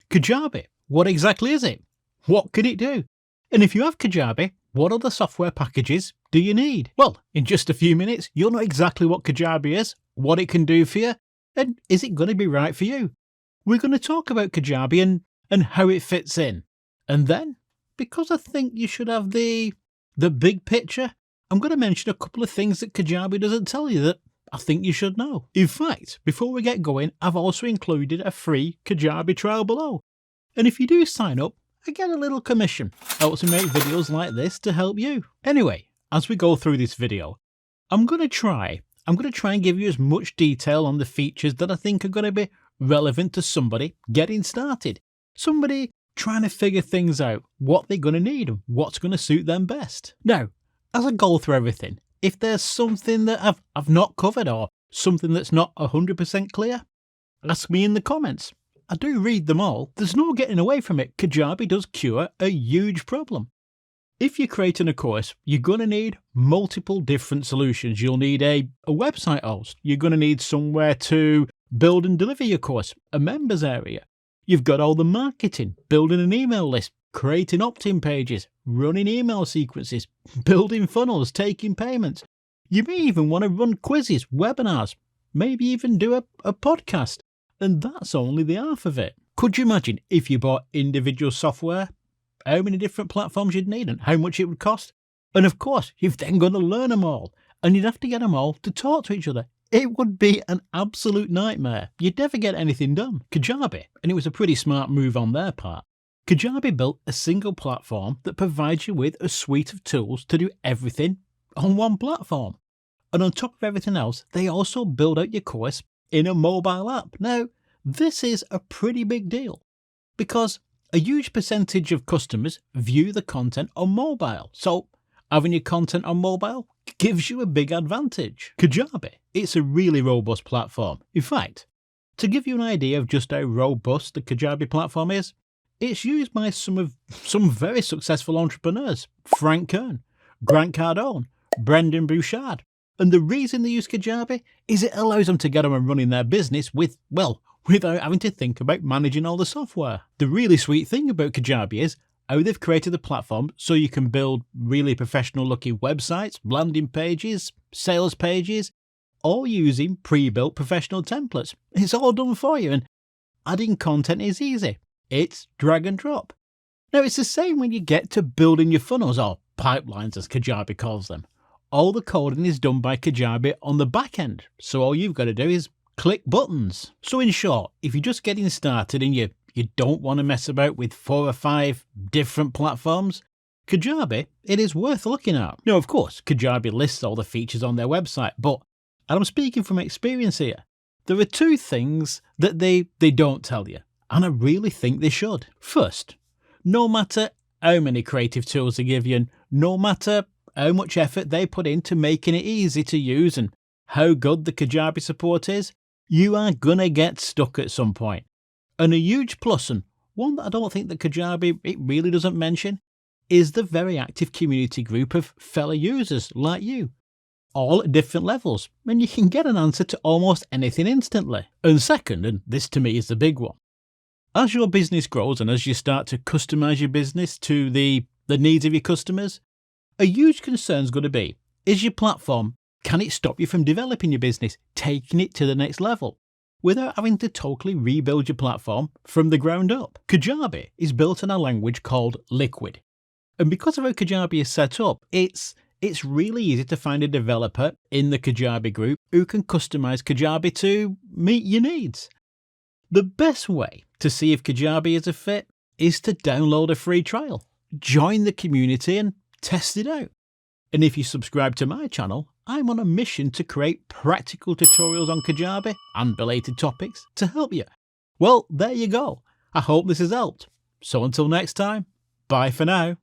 Kajabi, what exactly is it? What can it do? And if you have Kajabi, what other software packages do you need? Well, in just a few minutes, you'll know exactly what Kajabi is, what it can do for you, and is it going to be right for you? We're going to talk about Kajabi and how it fits in. And then, because I think you should have the big picture, I'm going to mention a couple of things that Kajabi doesn't tell you that I think you should know. In fact, before we get going, I've also included a free Kajabi trial below. And if you do sign up, I get a little commission. Helps me make videos like this to help you. Anyway, as we go through this video, I'm going to try and give you as much detail on the features that I think are going to be relevant to somebody getting started. Somebody trying to figure things out, what they're going to need and what's going to suit them best. Now, as I go through everything, if there's something that I've not covered or something that's not 100% clear, ask me in the comments. I do read them all. There's no getting away from it. Kajabi does cure a huge problem. If you're creating a course, you're going to need multiple different solutions. You'll need a website host. You're going to need somewhere to build and deliver your course, a members area. You've got all the marketing, building an email list, creating opt-in pages, running email sequences, building funnels, taking payments. You may even want to run quizzes, webinars, maybe even do a podcast. And that's only the half of it. Could you imagine if you bought individual software, how many different platforms you'd need and how much it would cost? And of course, you've then got to learn them all, and you'd have to get them all to talk to each other. It would be an absolute nightmare. You'd never get anything done. Kajabi, and it was a pretty smart move on their part, Kajabi built a single platform that provides you with a suite of tools to do everything on one platform. And on top of everything else, they also build out your course in a mobile app. Now, this is a pretty big deal because a huge percentage of customers view the content on mobile. So having your content on mobile gives you a big advantage. Kajabi, it's a really robust platform. In fact, to give you an idea of just how robust the Kajabi platform is, it's used by some very successful entrepreneurs. Frank Kern, Grant Cardone, Brendan Bouchard. And the reason they use Kajabi is it allows them to get on and running their business without having to think about managing all the software. The really sweet thing about Kajabi is how they've created the platform so you can build really professional looking websites, landing pages, sales pages, all using pre-built professional templates. It's all done for you, and adding content is easy. It's drag and drop. Now, it's the same when you get to building your funnels, or pipelines as Kajabi calls them. All the coding is done by Kajabi on the back end, so all you've got to do is click buttons. So in short, if you're just getting started and you don't want to mess about with 4 or 5 different platforms, Kajabi, it is worth looking at. Now, of course, Kajabi lists all the features on their website, but, and I'm speaking from experience here, there are 2 things that they don't tell you, and I really think they should. First, no matter how many creative tools they give you, and no matter how much effort they put into making it easy to use and how good the Kajabi support is, you are gonna get stuck at some point. And a huge plus, and one that I don't think that Kajabi it really doesn't mention, is the very active community group of fellow users like you, all at different levels, and you can get an answer to almost anything instantly. And second, and this to me is the big one, as your business grows and as you start to customize your business to the needs of your customers, a huge concern is going to be, is your platform, can it stop you from developing your business, taking it to the next level, without having to totally rebuild your platform from the ground up? Kajabi is built in a language called Liquid. And because of how Kajabi is set up, it's really easy to find a developer in the Kajabi group who can customize Kajabi to meet your needs. The best way to see if Kajabi is a fit is to download a free trial, join the community and test it out. And if you subscribe to my channel, I'm on a mission to create practical tutorials on Kajabi and related topics to help you. Well, there you go. I hope this has helped. So until next time, bye for now.